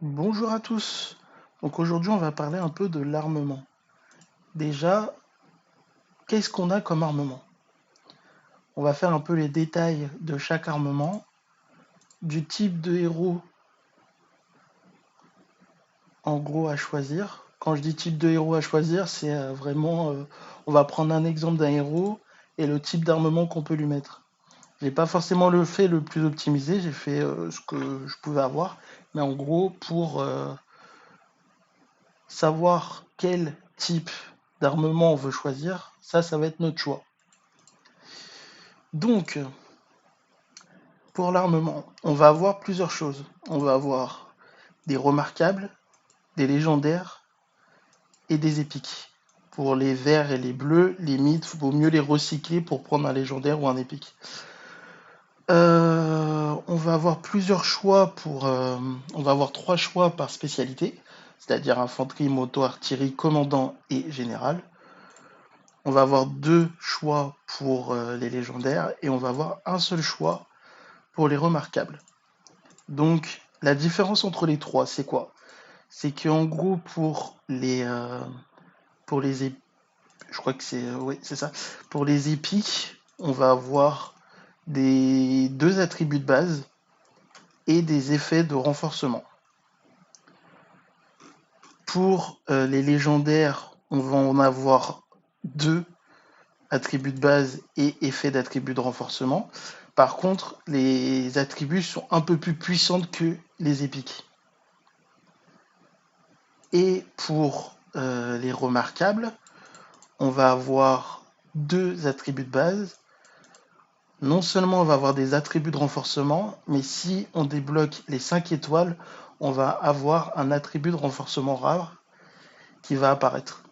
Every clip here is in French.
Bonjour à tous. Donc aujourd'hui, on va parler un peu de l'armement. Déjà, qu'est-ce qu'on a comme armement? On va faire un peu les détails de chaque armement, du type de héros en gros à choisir. Quand je dis type de héros à choisir, c'est vraiment, on va prendre un exemple d'un héros et le type d'armement qu'on peut lui mettre. J'ai pas forcément le fait le plus optimisé, j'ai fait ce que je pouvais avoir, mais en gros, pour savoir quel type d'armement on veut choisir, ça va être notre choix. Donc, pour l'armement, on va avoir plusieurs choses. On va avoir des remarquables, des légendaires et des épiques. Pour les verts et les bleus, les mythes, il vaut mieux les recycler pour prendre un légendaire ou un épique. On va avoir plusieurs choix on va avoir trois choix par spécialité, c'est-à-dire infanterie, moto, artillerie, commandant et général. On va avoir deux choix pour les légendaires et on va avoir un seul choix pour les remarquables. Donc, la différence entre les trois, c'est quoi? C'est qu'en gros, pour les je crois que c'est oui, c'est ça. Pour les épiques, on va avoir des deux attributs de base et des effets de renforcement. Pour les légendaires, on va en avoir deux attributs de base et effets d'attributs de renforcement. Par contre, les attributs sont un peu plus puissants que les épiques. Et pour les remarquables, on va avoir deux attributs de base. Non seulement on va avoir des attributs de renforcement, mais si on débloque les 5 étoiles, on va avoir un attribut de renforcement rare qui va apparaître.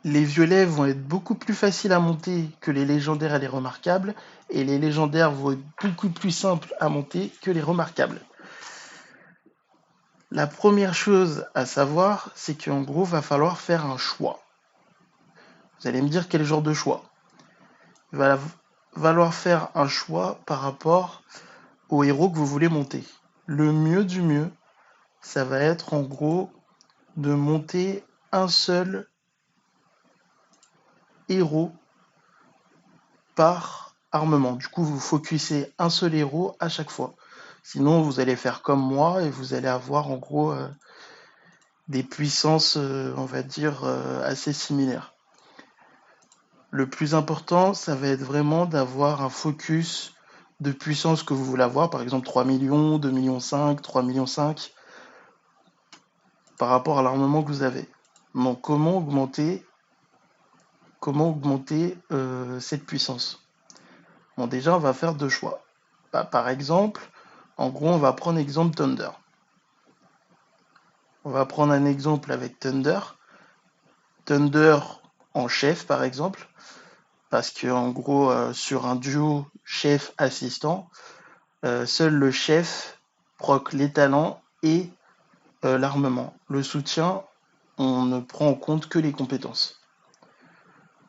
Les violets vont être beaucoup plus faciles à monter que les légendaires et les remarquables, et les légendaires vont être beaucoup plus simples à monter que les remarquables. La première chose à savoir, c'est qu'en gros, va falloir faire un choix. Vous allez me dire quel genre de choix. Il va falloir faire un choix par rapport au héros que vous voulez monter. Le mieux du mieux, ça va être en gros de monter un seul héros par armement. Du coup, vous focussez un seul héros à chaque fois. Sinon, vous allez faire comme moi et vous allez avoir en gros des puissances, on va dire, assez similaires. Le plus important, ça va être vraiment d'avoir un focus de puissance que vous voulez avoir, par exemple 3 millions, 2 millions 5, 3 millions 5, par rapport à l'armement que vous avez. Donc comment augmenter cette puissance? Bon, déjà, on va faire deux choix. Par exemple, en gros, on va prendre exemple Thunder. On va prendre un exemple avec Thunder. Thunder en chef, par exemple, parce que en gros, sur un duo chef-assistant, seul le chef proc les talents et l'armement. Le soutien, on ne prend en compte que les compétences.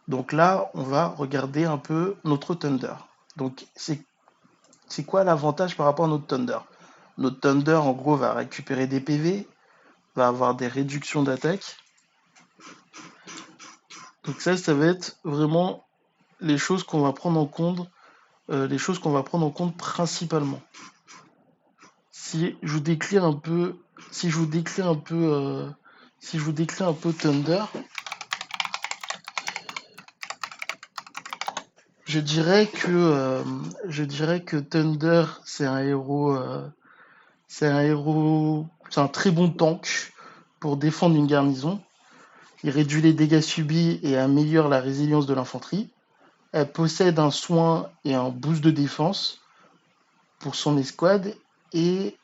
Donc là, on va regarder un peu notre Thunder. Donc c'est quoi l'avantage par rapport à notre Thunder? Notre Thunder, en gros, va récupérer des PV, va avoir des réductions d'attaque. Donc ça va être vraiment les choses qu'on va prendre en compte, principalement. Si je vous décline un peu, si je vous décline un peu, si je vous décline un peu Thunder, je dirais que, Thunder, c'est un très bon tank pour défendre une garnison. Il réduit les dégâts subis et améliore la résilience de l'infanterie. Elle possède un soin et un boost de défense pour son escouade et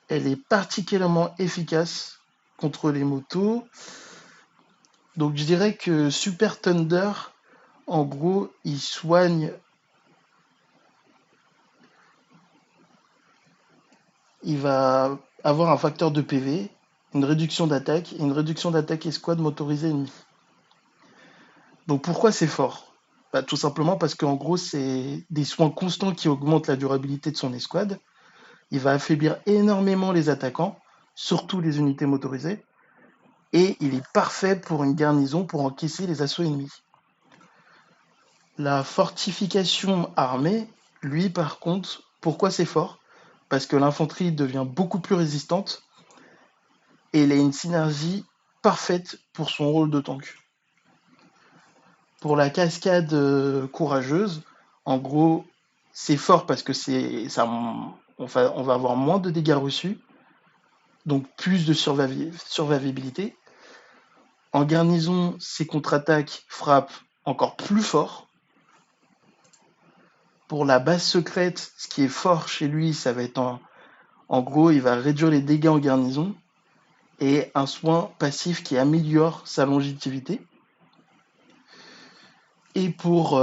elle est particulièrement efficace contre les motos. Donc je dirais que Super Thunder, en gros, il va avoir un facteur de PV, une réduction d'attaque et une réduction d'attaque escouade motorisée ennemie. Donc pourquoi c'est fort? Tout simplement parce qu'en gros, c'est des soins constants qui augmentent la durabilité de son escouade. il va affaiblir énormément les attaquants, surtout les unités motorisées, et il est parfait pour une garnison pour encaisser les assauts ennemis. La fortification armée, lui par contre, pourquoi c'est fort? Parce que l'infanterie devient beaucoup plus résistante et elle a une synergie parfaite pour son rôle de tank. Pour la cascade courageuse, en gros, c'est fort parce que on va avoir moins de dégâts reçus, donc plus de survivabilité. En garnison, ses contre-attaques frappent encore plus fort. Pour la base secrète, ce qui est fort chez lui, ça va être en gros, il va réduire les dégâts en garnison et un soin passif qui améliore sa longévité. Et pour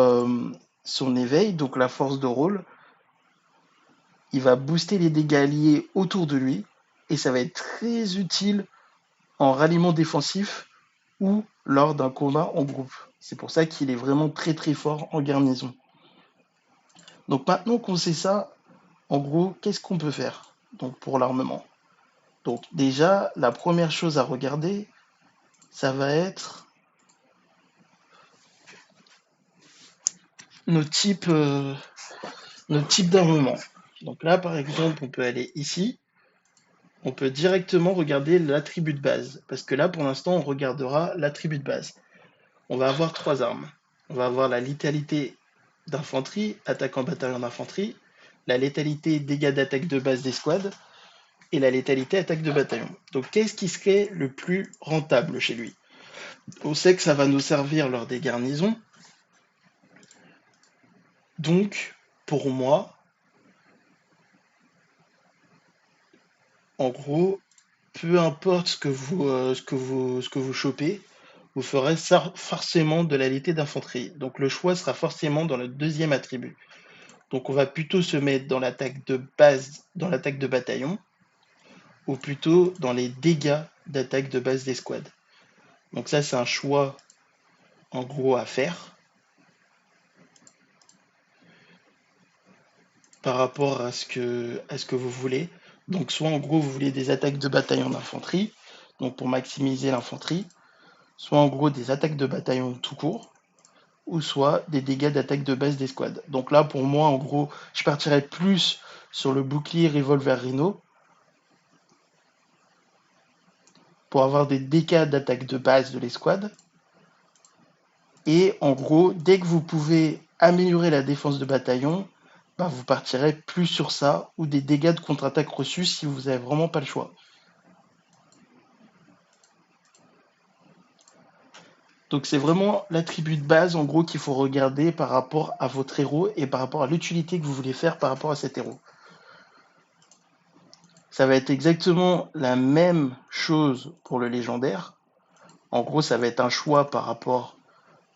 son éveil, donc la force de rôle, il va booster les dégâts alliés autour de lui et ça va être très utile en ralliement défensif ou lors d'un combat en groupe. C'est pour ça qu'il est vraiment très très fort en garnison. Donc maintenant qu'on sait ça, en gros, qu'est-ce qu'on peut faire donc pour l'armement? Donc déjà, la première chose à regarder, ça va être nos types, d'armement. Donc là, par exemple, on peut aller ici. On peut directement regarder l'attribut de base. Parce que là, pour l'instant, on regardera l'attribut de base. On va avoir 3 armes. On va avoir la létalité d'infanterie, attaque en bataillon d'infanterie, la létalité dégâts d'attaque de base d'escouade, et la létalité attaque de bataillon. Donc qu'est-ce qui serait le plus rentable chez lui? On sait que ça va nous servir lors des garnisons. Donc, pour moi, en gros, peu importe ce que vous chopez, vous ferez forcément de la létalité d'infanterie. Donc le choix sera forcément dans le deuxième attribut. Donc on va plutôt se mettre dans l'attaque de base, dans l'attaque de bataillon, ou plutôt dans les dégâts d'attaque de base d'escouade. Donc ça c'est un choix en gros à faire par rapport à ce que vous voulez. Donc soit en gros vous voulez des attaques de bataillon d'infanterie, donc pour maximiser l'infanterie, soit en gros des attaques de bataillon tout court, ou soit des dégâts d'attaque de base d'escouade. Donc là pour moi en gros je partirais plus sur le bouclier revolver Rhino pour avoir des dégâts d'attaque de base de l'escouade. Et en gros, dès que vous pouvez améliorer la défense de bataillon, bah, vous partirez plus sur ça, ou des dégâts de contre-attaque reçus si vous n'avez vraiment pas le choix. Donc c'est vraiment l'attribut de base en gros qu'il faut regarder par rapport à votre héros et par rapport à l'utilité que vous voulez faire par rapport à cet héros. Ça va être exactement la même chose pour le légendaire. En gros, ça va être un choix par rapport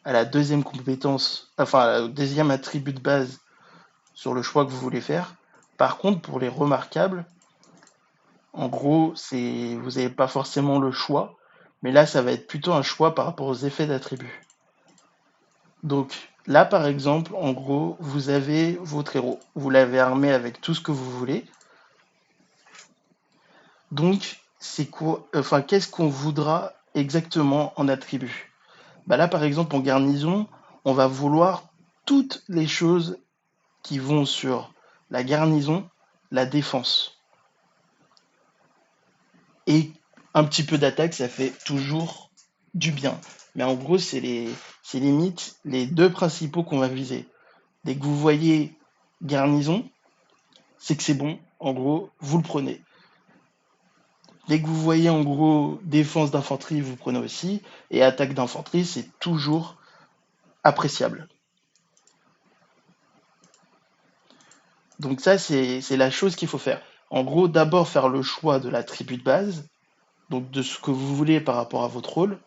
à la deuxième compétence, enfin au deuxième attribut de base sur le choix que vous voulez faire. Par contre, pour les remarquables, en gros, vous n'avez pas forcément le choix, mais là, ça va être plutôt un choix par rapport aux effets d'attributs. Donc là, par exemple, en gros, vous avez votre héros. Vous l'avez armé avec tout ce que vous voulez. Donc, c'est quoi, enfin, qu'est-ce qu'on voudra exactement en attribut? Bah là, par exemple, en garnison, on va vouloir toutes les choses qui vont sur la garnison, la défense. Et un petit peu d'attaque, ça fait toujours du bien. Mais en gros, c'est limite les deux principaux qu'on va viser. Dès que vous voyez garnison, c'est que c'est bon. En gros, vous le prenez. Dès que vous voyez en gros défense d'infanterie, vous prenez aussi. Et attaque d'infanterie, c'est toujours appréciable. Donc ça, c'est la chose qu'il faut faire. En gros, d'abord faire le choix de l'attribut de base, donc de ce que vous voulez par rapport à votre rôle.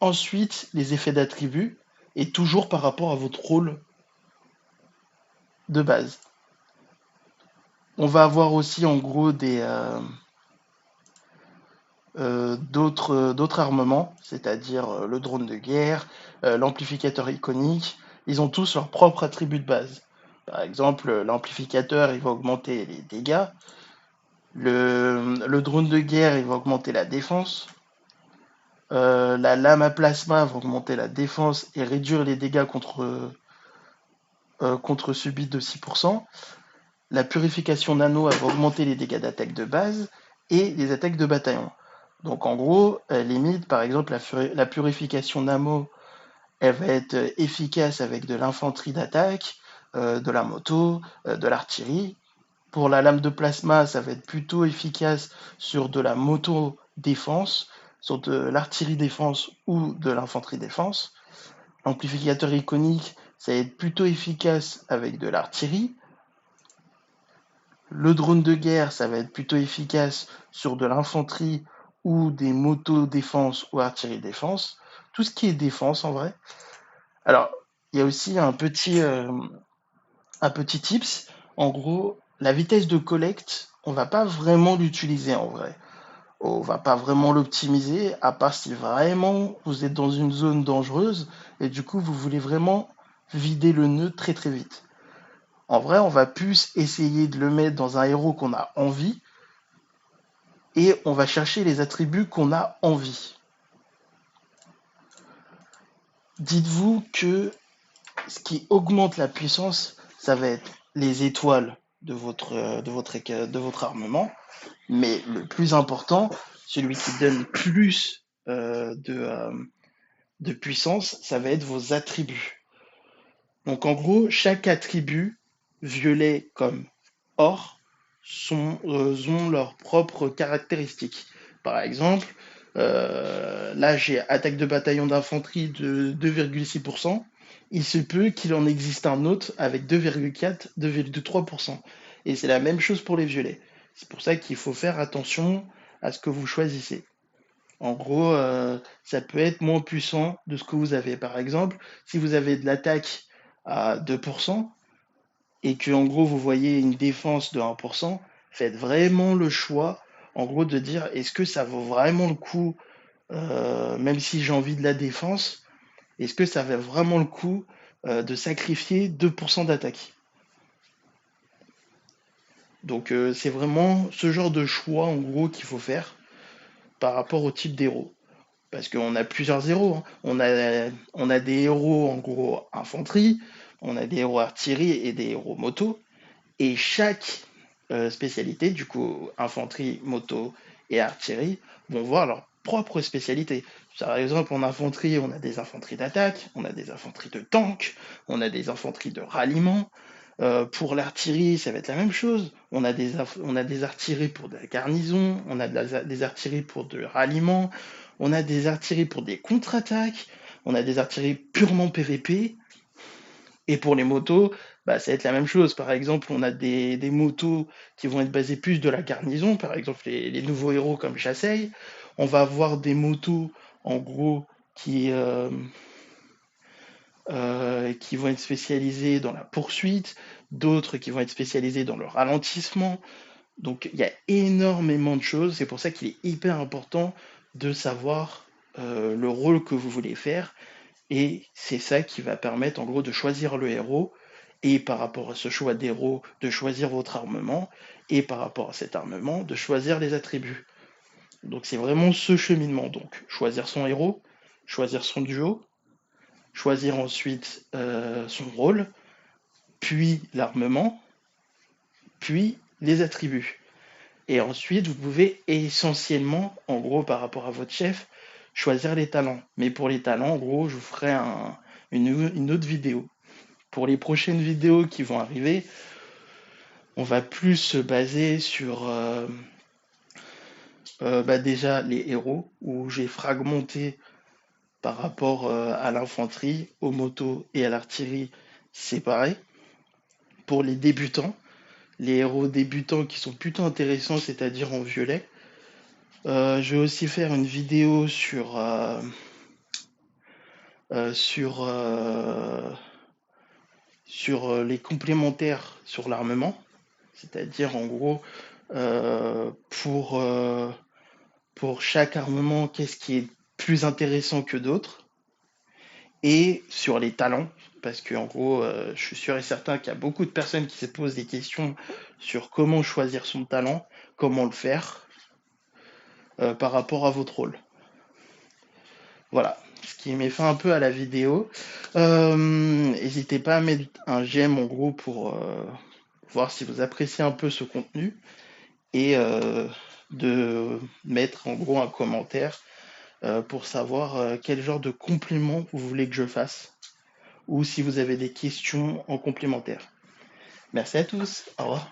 Ensuite, les effets d'attribut, et toujours par rapport à votre rôle de base. On va avoir aussi en gros d'autres armements, c'est-à-dire le drone de guerre, l'amplificateur iconique. Ils ont tous leur propre attribut de base. Par exemple, l'amplificateur, il va augmenter les dégâts. Le drone de guerre, il va augmenter la défense. La lame à plasma va augmenter la défense et réduire les dégâts contre subis de 6%. La purification nano, elle va augmenter les dégâts d'attaque de base et les attaques de bataillon. Donc en gros, limite, par exemple, la purification nano, elle va être efficace avec de l'infanterie d'attaque, de la moto, de l'artillerie. Pour la lame de plasma, ça va être plutôt efficace sur de la moto défense, sur de l'artillerie défense ou de l'infanterie défense. L'amplificateur iconique, ça va être plutôt efficace avec de l'artillerie. Le drone de guerre, ça va être plutôt efficace sur de l'infanterie ou des motos défense ou artillerie défense. Tout ce qui est défense en vrai. Alors, il y a aussi un petit tips. En gros, la vitesse de collecte, on va pas vraiment l'utiliser en vrai. On va pas vraiment l'optimiser, à part si vraiment vous êtes dans une zone dangereuse et du coup vous voulez vraiment vider le nœud très très vite. En vrai, on va plus essayer de le mettre dans un héros qu'on a envie et on va chercher les attributs qu'on a envie. Dites-vous que ce qui augmente la puissance, ça va être les étoiles de votre armement, mais le plus important, celui qui donne plus de puissance, ça va être vos attributs. Donc en gros, chaque attribut, violet comme or, ont leurs propres caractéristiques. Par exemple, là j'ai attaque de bataillon d'infanterie de 2,6%. Il se peut qu'il en existe un autre avec 2,4, 2,3%. Et c'est la même chose pour les violets. C'est pour ça qu'il faut faire attention à ce que vous choisissez. En gros, ça peut être moins puissant de ce que vous avez. Par exemple, si vous avez de l'attaque à 2% et que en gros vous voyez une défense de 1%, faites vraiment le choix, en gros, de dire est-ce que ça vaut vraiment le coup, même si j'ai envie de la défense, est-ce que ça vaut vraiment le coup de sacrifier 2% d'attaque. Donc c'est vraiment ce genre de choix en gros qu'il faut faire par rapport au type d'héros. Parce qu'on a plusieurs héros, hein. On a des héros en gros infanterie, on a des héros artillerie et des héros moto. Et chaque spécialité, du coup infanterie, moto et artillerie, vont voir leur propre spécialité. Par exemple, en infanterie, on a des infanteries d'attaque, on a des infanteries de tank, on a des infanteries de ralliement. Pour l'artillerie, ça va être la même chose. On a des artilleries pour de la garnison, on a des artilleries pour de ralliement, on a des artilleries pour des contre-attaques, on a des artilleries purement PVP. Et pour les motos, bah, ça va être la même chose. Par exemple, on a des motos qui vont être basées plus de la garnison, par exemple les nouveaux héros comme Chasseil. On va avoir des motos, en gros, qui vont être spécialisées dans la poursuite, d'autres qui vont être spécialisées dans le ralentissement. Donc il y a énormément de choses. C'est pour ça qu'il est hyper important de savoir le rôle que vous voulez faire. Et c'est ça qui va permettre en gros de choisir le héros et par rapport à ce choix d'héros, de choisir votre armement et par rapport à cet armement, de choisir les attributs. Donc c'est vraiment ce cheminement. Donc choisir son héros, choisir son duo, choisir ensuite son rôle, puis l'armement, puis les attributs. Et ensuite, vous pouvez essentiellement, en gros, par rapport à votre chef, choisir les talents. Mais pour les talents, en gros, je vous ferai une autre vidéo. Pour les prochaines vidéos qui vont arriver, on va plus se baser sur déjà les héros, où j'ai fragmenté par rapport à l'infanterie, aux motos et à l'artillerie, c'est pareil. Pour les héros débutants qui sont plutôt intéressants, c'est-à-dire en violet. Je vais aussi faire une vidéo euh, sur, euh, sur les complémentaires sur l'armement, c'est-à-dire en gros euh, pour, euh, pour chaque armement, qu'est-ce qui est plus intéressant que d'autres. et sur les talents, parce que en gros, je suis sûr et certain qu'il y a beaucoup de personnes qui se posent des questions sur comment choisir son talent, comment le faire par rapport à votre rôle. Voilà, ce qui met fin un peu à la vidéo. N'hésitez pas à mettre un j'aime en gros pour voir si vous appréciez un peu ce contenu et de mettre en gros un commentaire pour savoir quel genre de compliment vous voulez que je fasse ou si vous avez des questions en complémentaire. Merci à tous, au revoir.